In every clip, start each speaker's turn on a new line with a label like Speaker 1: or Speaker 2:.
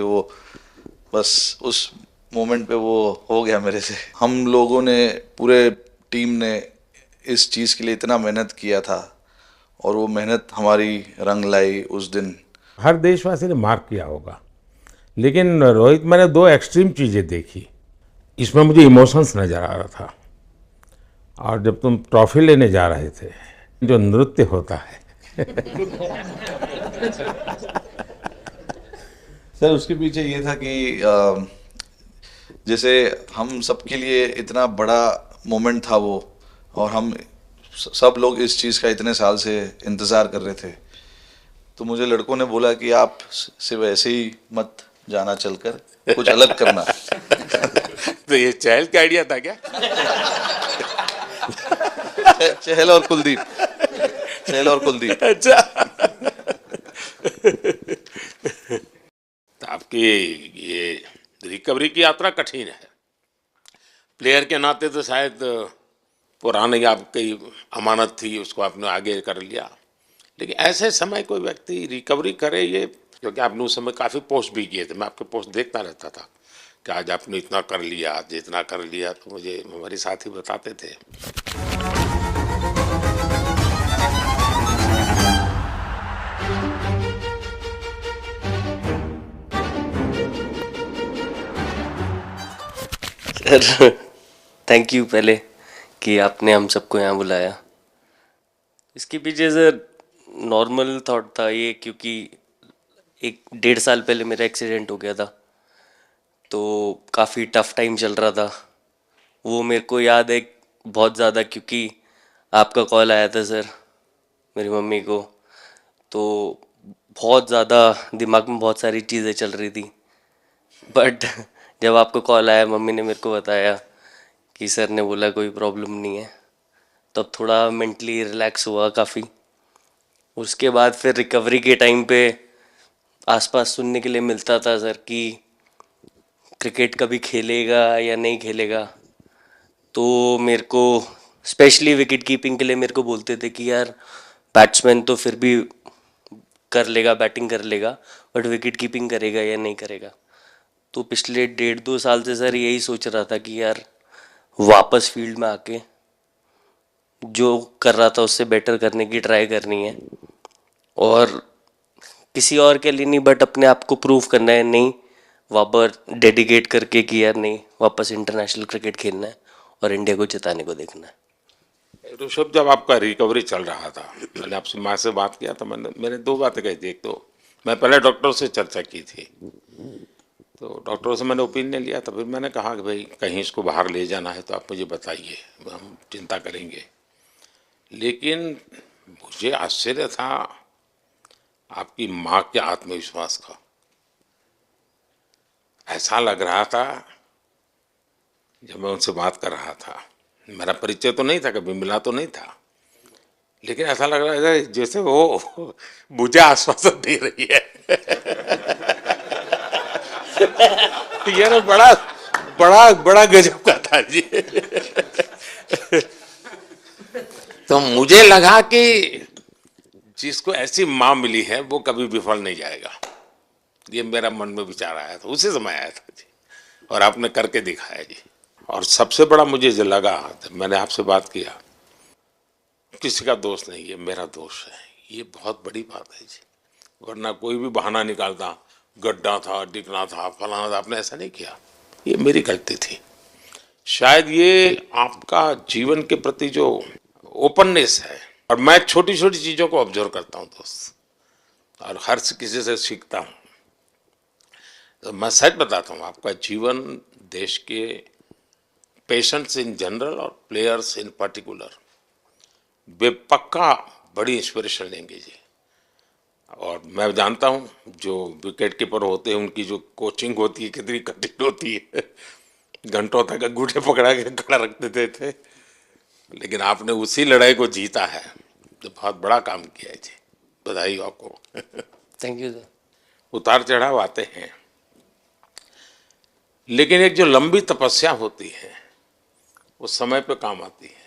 Speaker 1: वो बस उस मोमेंट पे वो हो गया मेरे से। हम लोगों ने, पूरे टीम ने इस चीज़ के लिए इतना मेहनत किया था और वो मेहनत हमारी रंग लाई उस दिन।
Speaker 2: हर देशवासी ने मार्क किया होगा, लेकिन रोहित, मैंने दो एक्सट्रीम चीजें देखी। इसमें मुझे इमोशंस नजर आ रहा था। और जब तुम ट्रॉफी लेने जा रहे थे, जो नृत्य होता है
Speaker 1: सर उसके पीछे ये था कि जैसे हम सबके लिए इतना बड़ा मोमेंट था वो, और हम सब लोग इस चीज़ का इतने साल से इंतज़ार कर रहे थे। तो मुझे लड़कों ने बोला कि आप सिर्फ ऐसे ही मत जाना, चलकर कुछ अलग करना।
Speaker 3: तो ये चहल का आइडिया था क्या?
Speaker 1: चहल और कुलदीप, चहल और कुलदीप।
Speaker 3: अच्छा। तो आपकी ये रिकवरी की यात्रा कठिन है। प्लेयर के नाते तो शायद पुरानी आपकी अमानत थी, उसको आपने आगे कर लिया। लेकिन ऐसे समय कोई व्यक्ति रिकवरी करे, ये क्योंकि आपने उस समय काफ़ी पोस्ट भी किए थे, मैं आपके पोस्ट देखता रहता था कि आज आपने इतना कर लिया, आज इतना कर लिया, तो मुझे हमारे साथी बताते थे।
Speaker 4: सर, थैंक यू पहले कि आपने हम सबको यहाँ बुलाया। इसके पीछे सर नॉर्मल थॉट था ये, क्योंकि 1-1.5 साल पहले मेरा एक्सीडेंट हो गया था, तो काफ़ी टफ टाइम चल रहा था। वो मेरे को याद है बहुत ज़्यादा, क्योंकि आपका कॉल आया था सर मेरी मम्मी को, तो बहुत ज़्यादा दिमाग में बहुत सारी चीज़ें चल रही थी। बट जब आपका कॉल आया, मम्मी ने मेरे को बताया कि सर ने बोला कोई प्रॉब्लम नहीं है, तब थोड़ा मेंटली रिलैक्स हुआ काफ़ी। उसके बाद फिर रिकवरी के टाइम पे आसपास सुनने के लिए मिलता था सर कि क्रिकेट कभी खेलेगा या नहीं खेलेगा, तो मेरे को स्पेशली विकेट कीपिंग के लिए मेरे को बोलते थे कि यार बैट्समैन तो फिर भी कर लेगा, बैटिंग कर लेगा, बट विकेट कीपिंग करेगा या नहीं करेगा। तो पिछले 1.5-2 साल से सर यही सोच रहा था कि यार वापस फील्ड में आके जो कर रहा था उससे बेटर करने की ट्राई करनी है, और किसी और के लिए नहीं बट अपने आप को प्रूव करना है, नहीं वापस डेडिकेट करके कि यार नहीं, वापस इंटरनेशनल क्रिकेट खेलना है और इंडिया को जिताने को देखना है।
Speaker 3: ऋषभ, जब आपका रिकवरी चल रहा था, मैंने आपसे माँ से बात किया था, मैंने दो बातें कही थी। एक तो मैं पहले डॉक्टर से चर्चा की थी, तो डॉक्टरों से मैंने ओपिनियन लिया था। फिर मैंने कहा कि भाई कहीं इसको बाहर ले जाना है तो आप मुझे बताइए, हम चिंता करेंगे। लेकिन मुझे आश्चर्य था आपकी माँ के आत्मविश्वास का। ऐसा लग रहा था, जब मैं उनसे बात कर रहा था, मेरा परिचय तो नहीं था, कभी मिला तो नहीं था, लेकिन ऐसा लग रहा है जैसे वो मुझे आश्वासन दे रही है। ये ना बड़ा बड़ा बड़ा गजब का था जी। तो मुझे लगा कि जिसको ऐसी माँ मिली है वो कभी विफल नहीं जाएगा। ये मेरा मन में विचार आया था, उसी समय आया था जी, और आपने करके दिखाया जी। और सबसे बड़ा मुझे जो लगा जब मैंने आपसे बात किया, किसी का दोष नहीं, ये मेरा दोष है, ये बहुत बड़ी बात है जी। वरना कोई भी बहाना निकालता, गड्ढा था, डिगना था, फलाना था, आपने ऐसा नहीं किया, ये मेरी गलती थी। शायद ये आपका जीवन के प्रति जो ओपननेस है, और मैं छोटी छोटी चीज़ों को ऑब्जर्व करता हूँ दोस्त, और हर किसी से सीखता हूँ। तो मैं सच बताता हूँ, आपका जीवन देश के पेशेंट्स इन जनरल और प्लेयर्स इन पर्टिकुलर वे पक्का बड़ी इंस्पिरेशन लेंगे जी। और मैं जानता हूँ जो विकेट कीपर होते हैं उनकी जो कोचिंग होती है कितनी कठिन होती है। घंटों तक अंगूठे पकड़ा के खड़ा रख देते थे, लेकिन आपने उसी लड़ाई को जीता है, तो बहुत बड़ा काम किया है जी, बधाई हो आपको।
Speaker 4: Thank you sir.
Speaker 3: उतार चढ़ाव आते हैं, लेकिन एक जो लंबी तपस्या होती है वो समय पे काम आती है।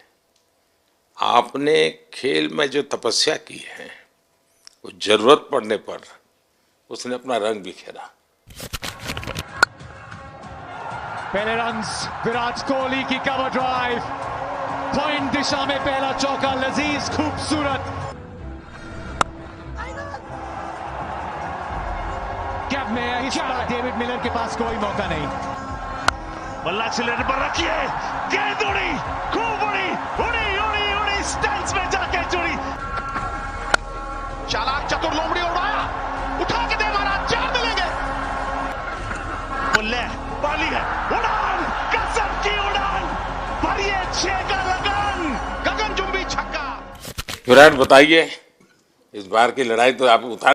Speaker 3: आपने खेल में जो तपस्या की है वो जरूरत पड़ने पर उसने अपना रंग बिखेरा।
Speaker 5: पहले रन्स विराट कोहली की कवर ड्राइव, पॉइंट दिशा में पहला चौका लजीज खूबसूरत। कैप में इस बार डेविड मिलर के पास कोई मौका नहीं।
Speaker 6: बल्ला एक्सीलरेटर पर रखिए, गेंद उड़ी, खूब उड़ी, उड़ी उड़ी उड़ी, स्टैंड्स में जाके जुड़ी। चालाक चतुर लोमड़ी उड़ाया, उठा के दे मारा, 4 मिलेंगे। बुल्ले बाली है, उड़ान, गजब की उड़ान, भरिए 6 का लगान, गगनचुंबी छक्का।
Speaker 3: विराट बताइए, इस बार की लड़ाई तो आप उतार